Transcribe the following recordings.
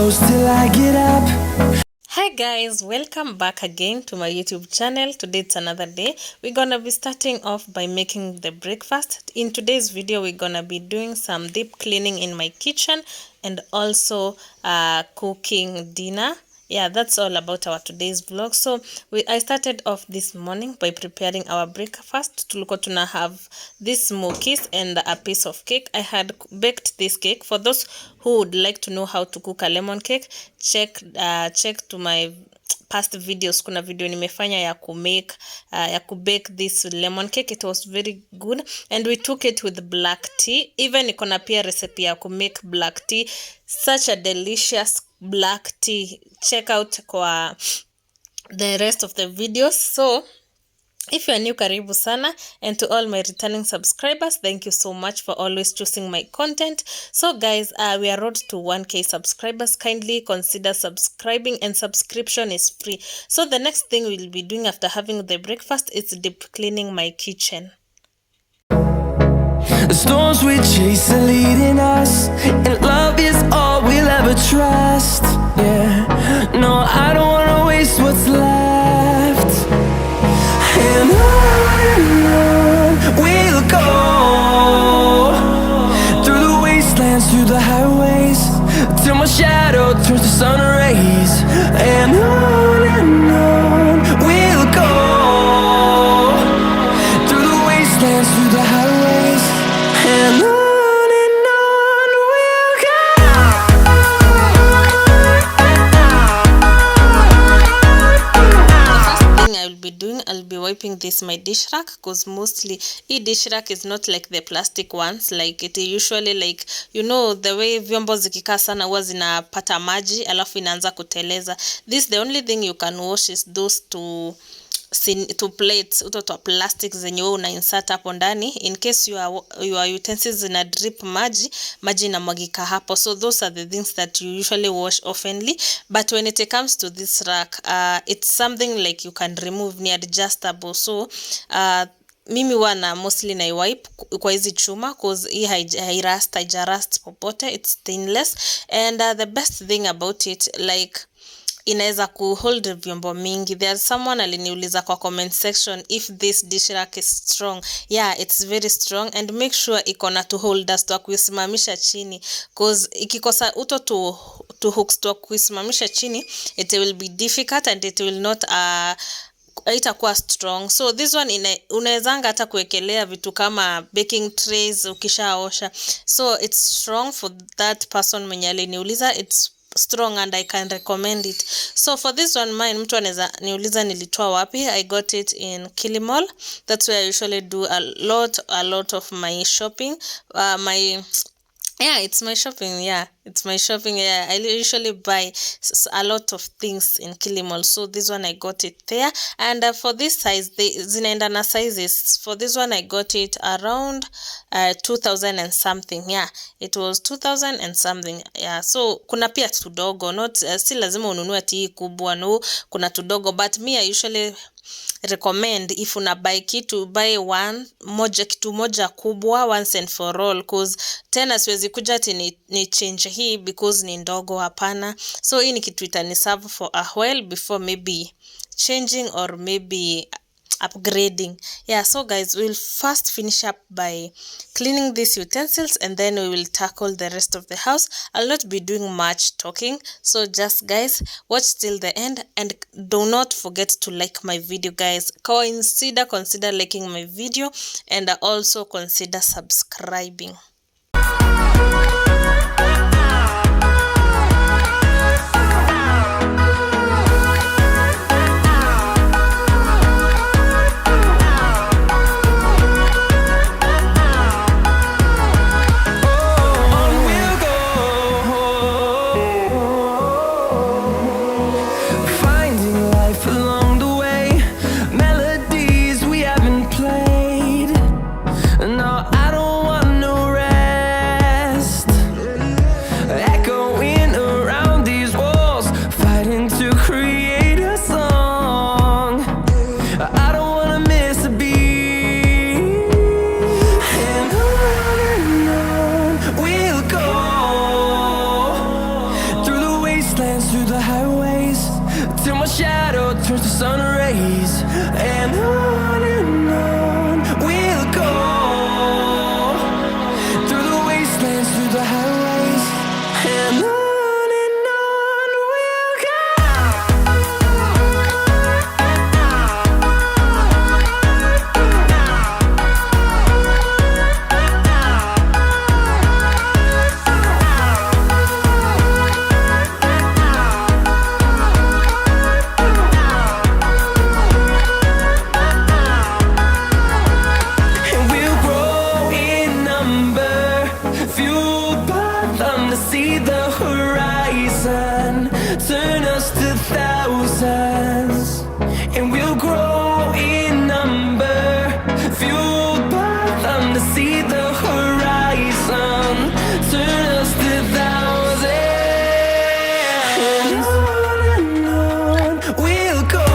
close till I get up. Hi guys, welcome back again to my YouTube channel. Today it's another day. We're gonna be starting off by making the breakfast. In today's video, we're gonna be doing some deep cleaning in my kitchen and also cooking dinner. Yeah, that's all about our today's vlog. So I started off this morning by preparing our breakfast. Tulikuwa tuna have this smokies and a piece of cake. I had baked this cake. For those who would like to know how to cook a lemon cake, check to my past videos. Kuna video nimefanya ya kubake this lemon cake. It was very good and we took it with black tea. Even ikona pia recipe ya make black tea, such a delicious black tea. Check out kwa the rest of the videos. So if you are new, karibu sana, and to all my returning subscribers, thank you so much for always choosing my content. So guys, we are road to 1k subscribers. Kindly consider subscribing, and subscription is free. So the next thing we'll be doing after having the breakfast is deep cleaning my kitchen. The storms we chase are leading us, and love is all we'll ever trust. Yeah, no, I don't wanna waste what's left. And on we'll go, through the wastelands, through the highways, till my shadow turns to sun rays. And on we'll go, through the wastelands, through the highways, and on we'll go. I'll be wiping this my dish rack, because mostly dish rack is not like the plastic ones, like it usually, like, you know, the way vyombo zikikaa sana huwa zinapata maji alafu inaanza kuteleza. This the only thing you can wash is those two plates, utoto plastic zenye wewe una insert hapo ndani in case your utensils zina drip maji na mwagika hapo. So those are the things that you usually wash oftenly, but when it comes to this rack, it's something like you can remove, ni adjustable. So mimi wana mostly na wipe kwa hizi chuma, cause hii haijarust popote, it's stainless. And the best thing about it, like, inaweza kuhold vyombo mingi. There's someone aliniuliza kwa comment section if this dish rack is strong. Yeah, it's very strong, and make sure ikona to holders to kuisimamisha chini, cause ikikosa uto to hooks to kuisimamisha chini, it will be difficult and it will not itakuwa strong. So this one unawezanga hata kuwekelea vitu kama baking trays ukishaosha. So it's strong for that person mwenye aliniuliza. It's strong and I can recommend it. So for this one, mine, mtu anaweza niuliza nilitoa wapi. I got it in Kilimall. That's where I usually do a lot of my shopping. It's my shopping. Yeah, it's my shopping. Yeah, I usually buy a lot of things in Kilimall. So this one I got it there. And for this size, zinaenda na sizes. For this one I got it around 2000 and something. Yeah, it was 2000 and something. Yeah, so kuna pia tudogo. Not si lazima ununue ati kubwa, no. Kuna tudogo, but me I usually recommend, if una buy kitu, buy kitu moja kubwa once and for all, cause tena siwezi kuja ati ni change hii because ni ndogo, hapana. So hii ni kitu itani serve for a while before maybe changing or maybe upgrading. Yeah, so guys, we'll first finish up by cleaning these utensils and then we will tackle the rest of the house. I'll not be doing much talking, so just guys watch till the end, and do not forget to like my video, guys. Consider liking my video, and also consider subscribing. No, I don't want no rest. till my shadow turns to sun rays. And on we'll go, through the wastelands, through the highways, and on we'll go. And we'll grow in number, fueled by them to see the horizon, turn us to thousands. And we'll grow in number, fueled by them to see the horizon, turn us to thousands. And on we'll go,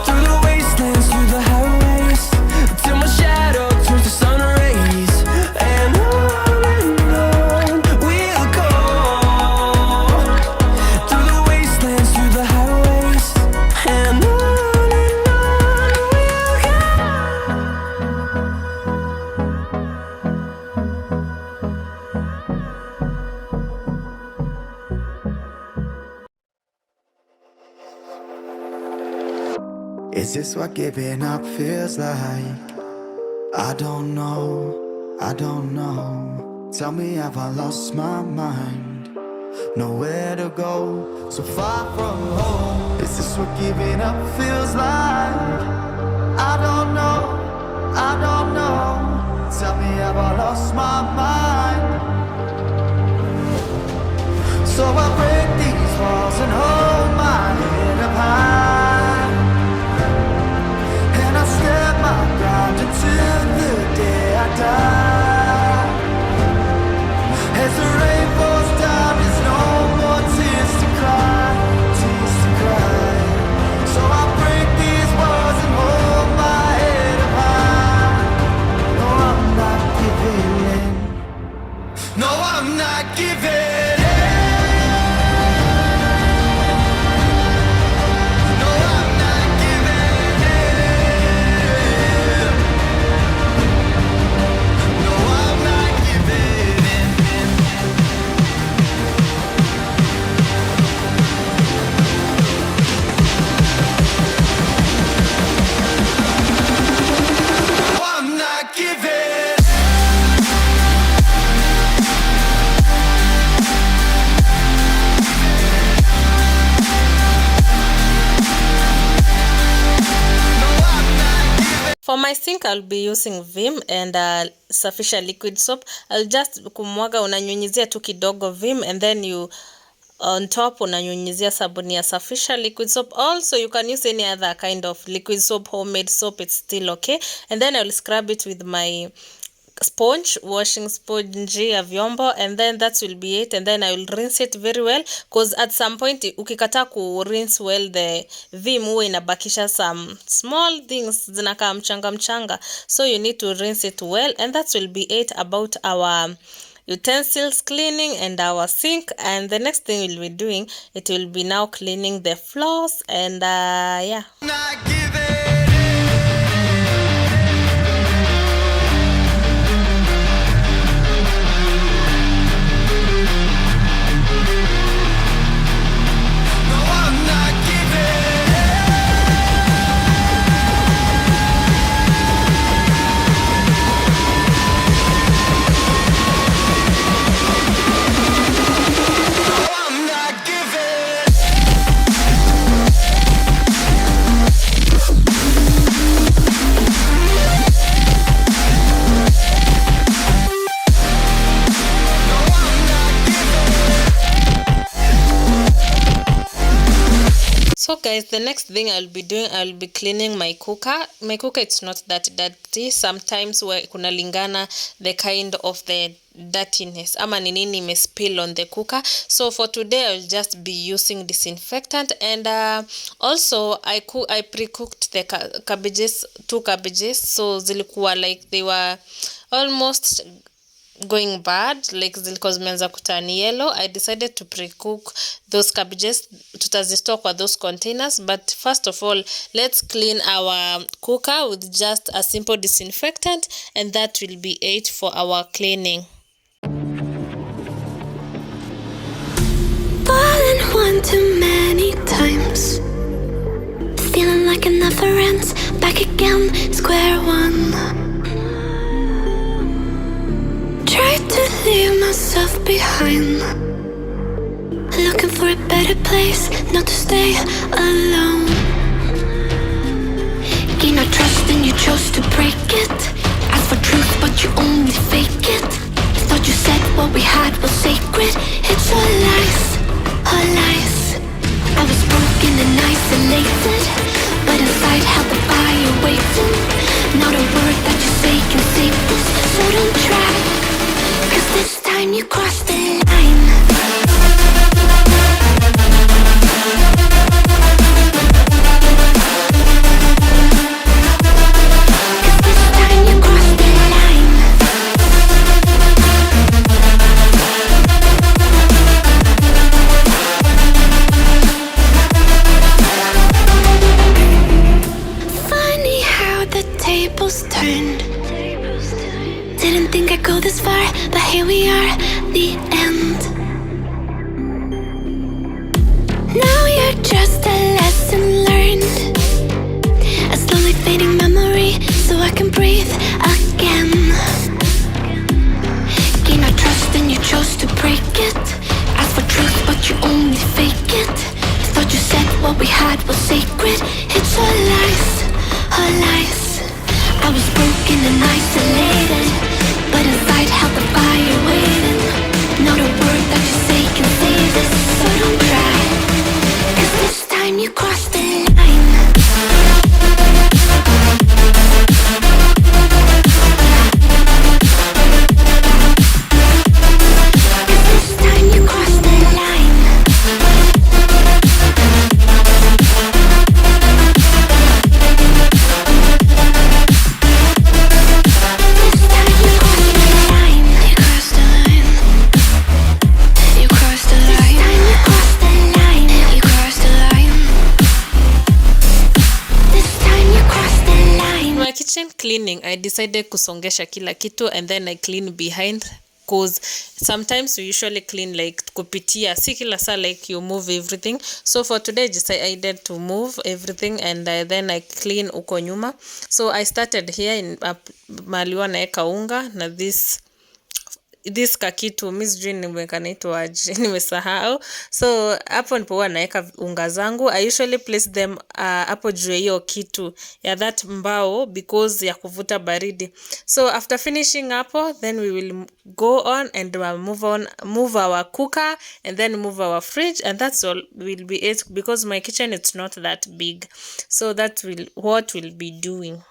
through the wastelands, through the highways, till my shadow turns to sun rays. And on we'll go, through the wastelands, through the highways, and on we'll go. Is this what giving up feels like? I don't know, I don't know. Tell me, have I lost my mind? Nowhere to go, so far from home. Is this what giving up feels like? I don't know, I don't know. Tell me, have I lost my mind? So I break these walls and hold my head up high, and I step my ground until the day I die. As the rain falls down, there's no more tears to cry, tears to cry. So I break these walls and hold my head up high. No, I'm not giving in. No, I'm not giving in. No, I'm not giving in. No, I'm not giving in. No, I'm not giving. For my sink, I'll be using Vim and sufficient liquid soap. I'll just kumwaga, unanyunyizia tu kidogo Vim, and then you on top unanyunyizia sabuni ya sufficient liquid soap. Also, you can use any other kind of liquid soap, homemade soap, it's still okay. And then I'll scrub it with my sponge, washing sponge ya vyombo, and then that will be it. And then I will rinse it very well, because at some point ukikata ku rinse well, the vim huwa inabakisha some small things zinakaa mchanga mchanga, so you need to rinse it well. And that will be it about our utensils cleaning and our sink. And the next thing we'll be doing, it will be now cleaning the floors. And yeah, Not giving. No, I'm not giving. No, I'm not giving. so guys, the next thing I'll be doing, I'll be cleaning my cooker. My cooker, it's not that dirty. Sometimes where kuna lingana the kind of the dirtiness ama ni nini may spill on the cooker. So for today, I'll just be using disinfectant. And also I pre-cooked the cabbages, 2 cabbages. So zilikuwa like they were almost going bad, like zilikuwa zimeanza kuturn yellow. I decided to pre-cook those cabbages. Tutazistore kwa those containers, but first of all, let's clean our cooker with just a simple disinfectant, and that will be it for our cleaning. Fallen one too many times, feeling like it never ends, back again, square one. Tried to leave myself behind, looking for a better place, not to stay alone. Gain our trust and you chose to break it. Ask for truth but you only fake it. Thought you said what we had was sacred. It's all lies, all lies. I was broken and isolated, but inside held the fire waiting. Not a word that you say can save this, so don't try, 'cause this time you crossed the line. Didn't think I'd go this far, but here we are, the end. Now you're just a lesson learned, a slowly fading memory, so I can breathe again. Gain our trust and you chose to break it. Ask for truth but you only fake it. Thought you said what we had was sacred. It's all lies, all lies. I was broken and isolated, but inside held the fire waiting. Not a word that you say can save this, so don't try, 'cause this time you crossed the line. Cleaning, I decided kusongesha kila kitu and then I clean behind, cause sometimes we usually clean like kupitia, si kila saa like you move everything. So for today I decided to move everything and then I clean uko nyuma. So I started here in mahali naeka unga na this kakitu misjui nimeweka naitwa aje, nimesahau. So hapo nipo naeka unga zangu. I usually place them hapo juu hiyo kitu ya that mbao because ya kuvuta baridi. So after finishing hapo, then we will go on and move our cooker and then move our fridge, and that's all will be it, because my kitchen it's not that big. So that will what we'll be doing.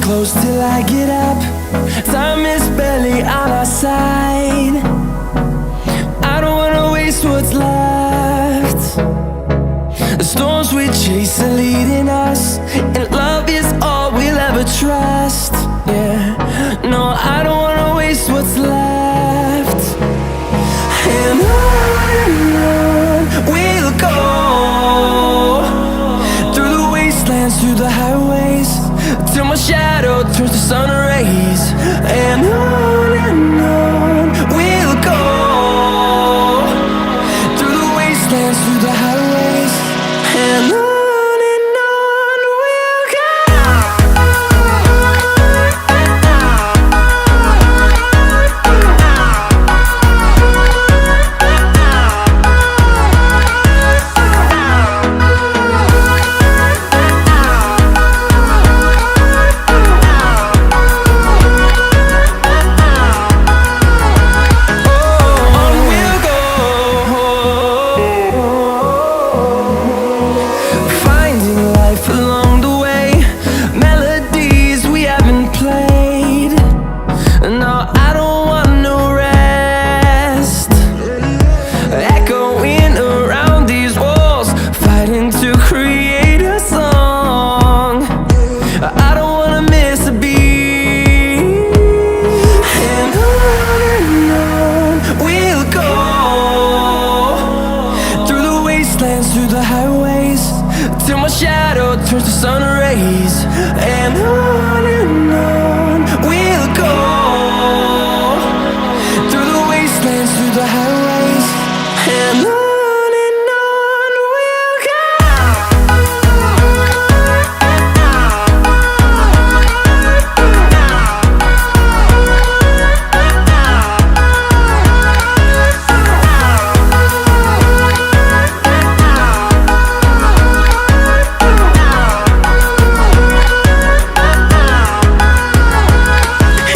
Close till I get up. Time is barely on our side. I don't wanna waste what's left. The storms we chase are leading us, and love is all we'll ever trust. Yeah, no, I don't wanna waste what's left. And on we'll go, through the wastelands, through the highways, till my shadow turns to sun rays. And on we'll go, through the wastelands, through the highways, and on we'll go. turns to sun rays, and on we'll go, through the wastelands, through the highways, and on we'll go.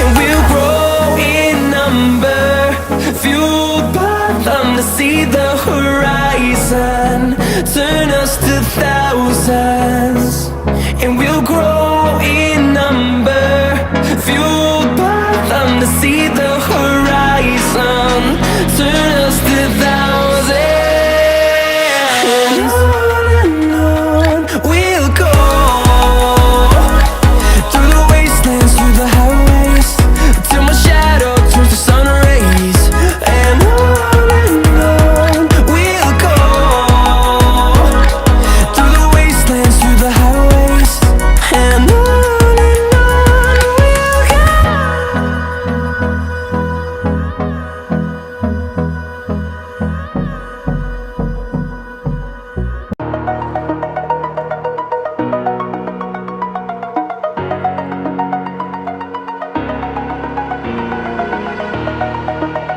And we'll grow in number, fueled by them to see the horizon, turn us to thousands. And we'll grow in number, fueled by them to see the horizon, turn us to thousands. And on we'll go, through the wastelands, through the highways, till my shadow turns to sun rays, and on we'll go, through the wastelands, through the highways, and on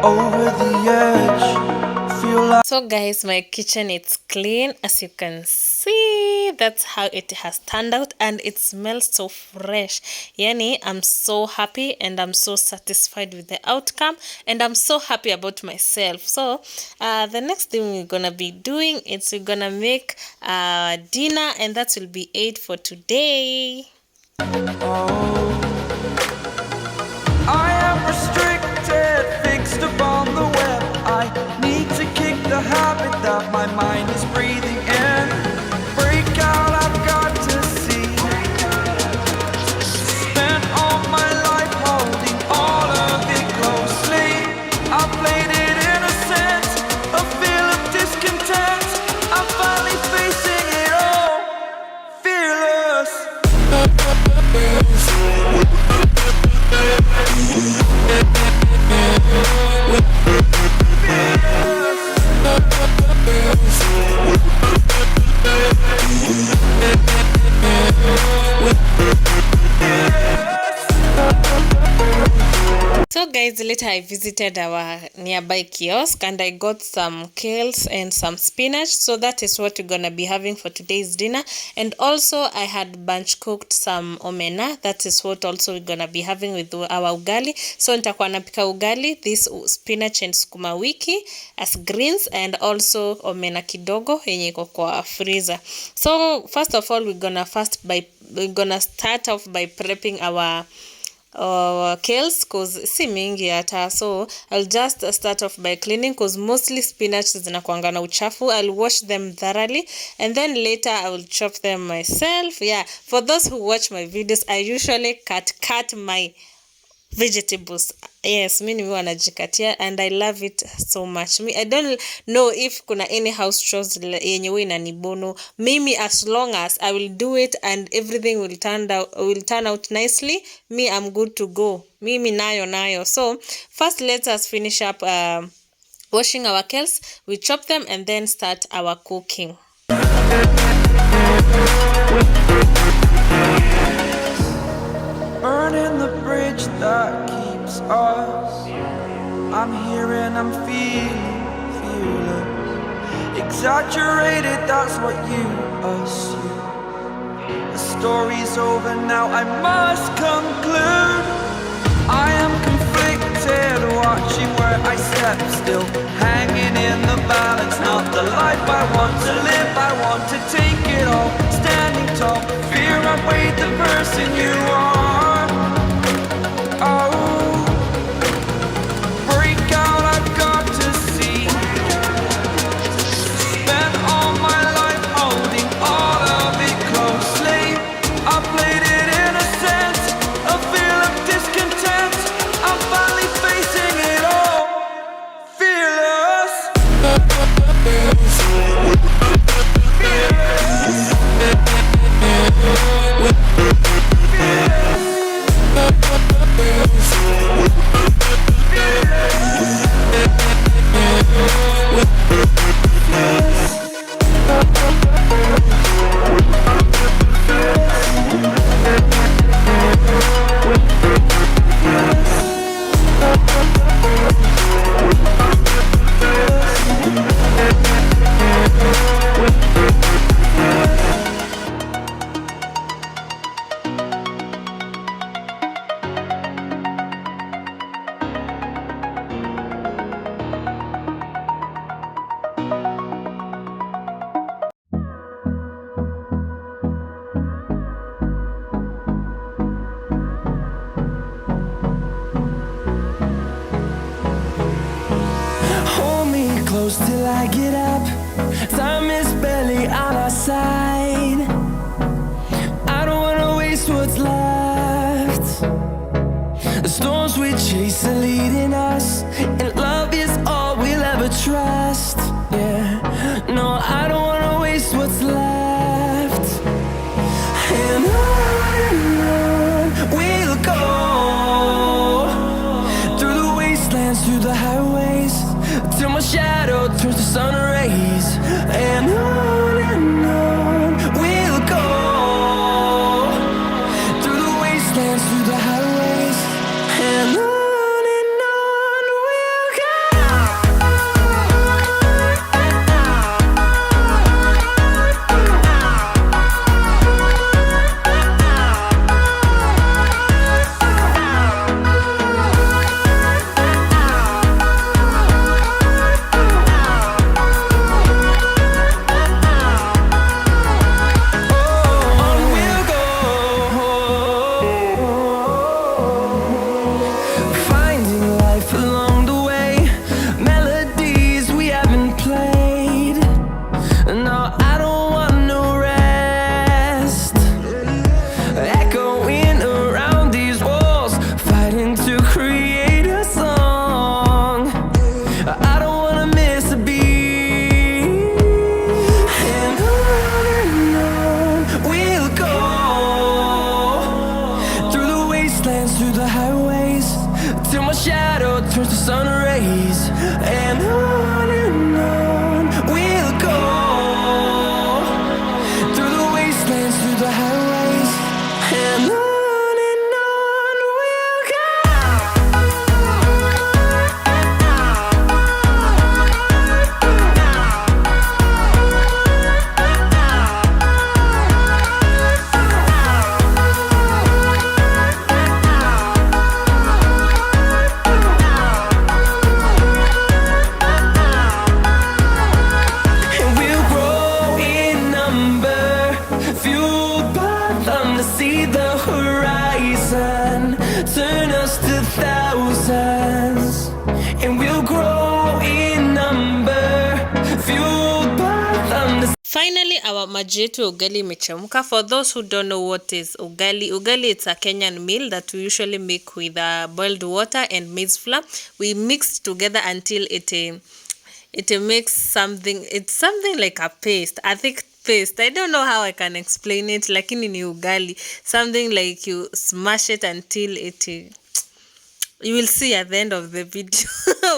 over the edge, feel like So guys, my kitchen is clean. As you can see, that's how it has turned out, and it smells so fresh. Yani, I'm so happy and I'm so satisfied with the outcome, and I'm so happy about myself. So the next thing we're gonna be doing is we're gonna make dinner, and that will be it for today. I am restricted, fixed upon the web. I need to kick the habit that my mind is breathing in. Break out, I've got to see. Spent all my life holding all of it closely. I played it innocent, a feel of discontent. I'm finally facing it all, fearless. So guys, later I visited our nearby kiosk and I got some kales and some spinach. So that is what we're gonna be having for today's dinner. And also I had bunch cooked some omena. That is what also we're gonna be having with our ugali. So nitakuwa napika ugali, this spinach and sukuma wiki as greens, and also omena kidogo yenye iko kwa freezer. So first of all, we're gonna start off by prepping our kales, cause si mingi hata, so I'll just start off by cleaning, cause mostly spinach zinakuanga na uchafu. I'll wash them thoroughly and then later I will chop them myself. Yeah, for those who watch my videos, I usually cut my vegetables. Yes, mimi wanajikatia and I love it so much. I don't know if kuna any house chores yenye wewe inanibono. Mimi, as long as I will do it and everything will turn out nicely, me, I'm good to go. Mimi nayo. So first let us finish up washing our kales. We chop them and then start our cooking. Burning the bridge that keeps us. I'm here and I'm feeling fearless. Exaggerated, that's what you assume. The story's over now, I must conclude. I am conflicted, watching where I step still, hanging in the balance. Not the life I want to live, I want to take it all. Standing tall, fear outweighed the person you are. Oh, break out, I've got to see. Spent all my life holding all of it closely. I played it innocent, a feel of discontent. I'm finally facing it all, fearless. Fearless. close till I get up. Time is barely on our side. I don't wanna waste what's left. The storms we chase are leading us, and love is all we'll ever trust. Yeah, no, I don't wanna waste what's left. And on we'll go, through the wastelands, through the highways, till my shadow turns to sun rays. And on we'll go, through the wastelands, through the highways, and on we'll go. Finding life along the way, melodies we haven't played. No, I don't want no rest. Echoing around these walls, fighting to create a song. I don't wanna miss a beat. And on we'll go, through the wastelands, through the highways, till my shadow turns to sun rays. And on we'll go, through the wastelands, through the highways, and on we'll go. And we'll grow in number, fueled by them to see the horizon, turn us to thousands. And we'll grow in number, fueled by them to Finally, our maji yetu ya ugali imechemka. For those who don't know what is ugali, ugali it's a Kenyan meal that we usually make with boiled water and maize flour. We mix together until it makes something. It's something like a paste, a thick paste. I don't know how I can explain it. Lakini ni ugali, something like you smash it until it. You will see at the end of the video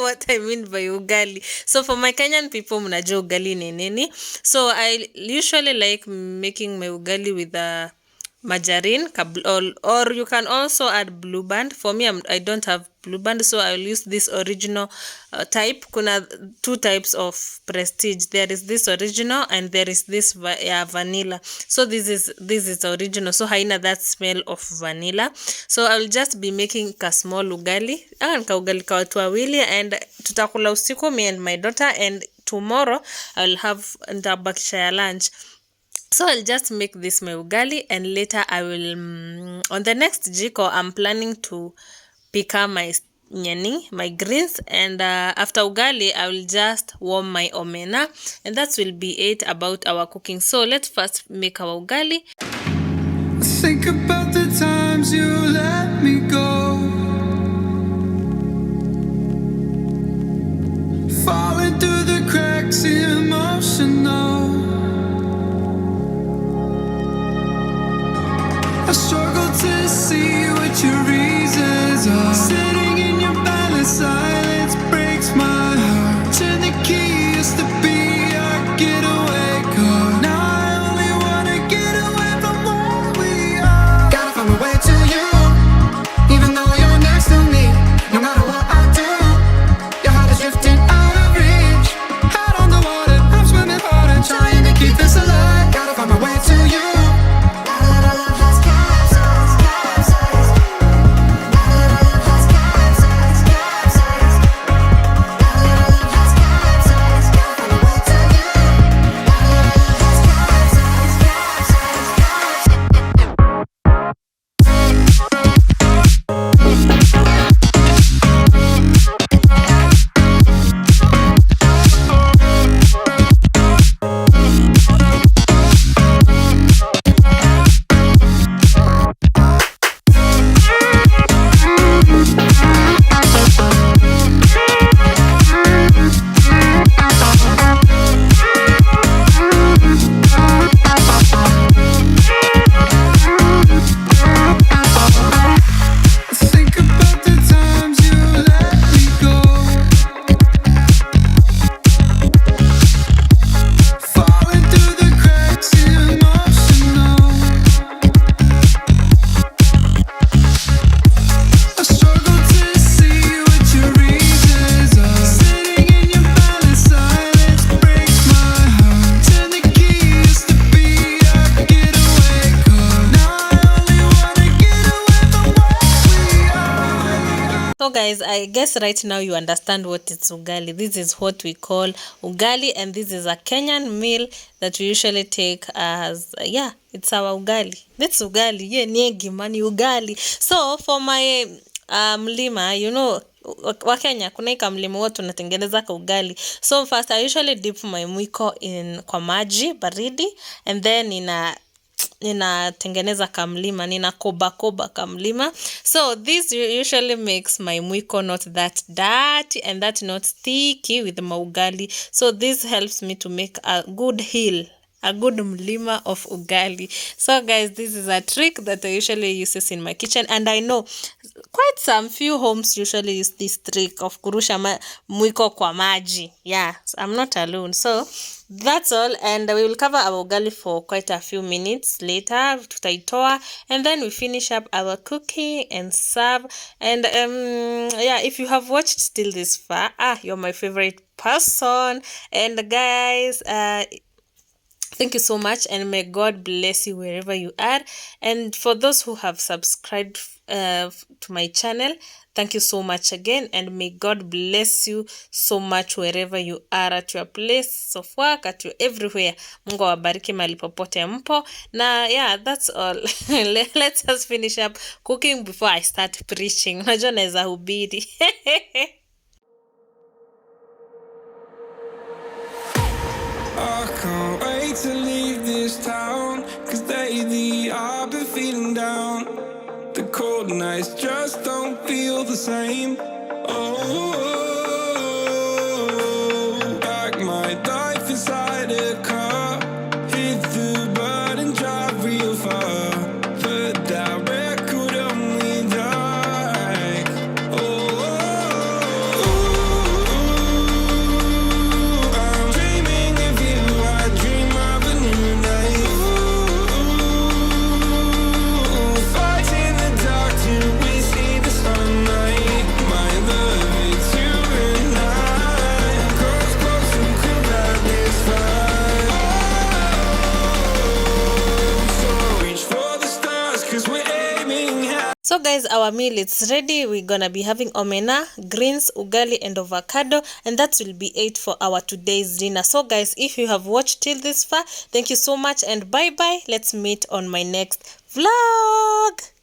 what I mean by ugali. So for my Kenyan people, mnajua ugali ni nini. So I usually like making my ugali with margarine, or you can also add blue band. For me, I don't have blue band, so I'll use this original type. Kuna two types of prestige. There is this original and there is this vanilla. So this is original, so haina that smell of vanilla. So I'll just be making a small ugali. Ka ugali ka watu wawili, and tutakula usiku, me and my daughter, and tomorrow I'll have ntabakisha ya lunch. So I'll just make this my ugali, and later I will on the next jiko I'm planning to pika my nyeni, my greens, and after ugali I will just warm my omena, and that will be it about our cooking. So let's first make our ugali. think about the times you let me go, falling through the cracks, emotional. I struggle to see what your reasons are. Sitting in your balance, silence breaks my heart. Turn the key, used to be our getaway car. Now I only wanna get away from where we are. Gotta find my way to you, even though you're next to me. No matter what I do, your heart is drifting out of reach. Out on the water, I'm swimming hard and trying to keep this alive. Gotta find my way to you. So guys, I guess right now you understand what is ugali. This is what we call ugali, and this is a Kenyan meal that we usually take as it's our ugali. That's ugali. Yeah, niegi mani ugali. So for my mlima, you know, wa Kenya kuna ika mlima huwa tunatengeneza ka ugali. So first I usually dip my mwiko in kwa maji baridi, and then ninatengeneza kamlima, ninakoba kamlima. So this usually makes my mwiko not that dirty and that not sticky with my ugali. So this helps me to make a good a good mlima of ugali. So guys, this is a trick that I usually use in my kitchen, and I know quite some few homes usually use this trick of kurusha mwiko kwa maji. Yeah, so I'm not alone. So that's all, and we will cover our ugali for quite a few minutes later, tutaitoa, and then we finish up our cooking and serve. And if you have watched till this far, you're my favorite person. And guys, thank you so much, and may God bless you wherever you are. And for those who have subscribed to my channel, thank you so much again, and may God bless you so much wherever you are, at your place of work, at your everywhere. Mungu awabariki mahali popote mpo. Na that's all. Let's just finish up cooking before I start preaching. Unajua naweza hubiri. I can't wait to leave this town, 'cause lately I've been feeling down. The cold nights just don't feel the same. Oh, like my life inside a car, hit the button, drive real far, put that record on me like, I'm dreaming of you, I dream of a new night. Fight in the dark till we see the sunlight. My love, it's you and I. Close, close and cool like this fire. So reach for the stars, 'cause we're aiming high. So guys, our meal is ready. We're gonna be having omena, greens, ugali, and avocado, and that will be it for our today's dinner. So guys, if you have watched till this far, thank you so much, and bye bye. Let's meet on my next vlog.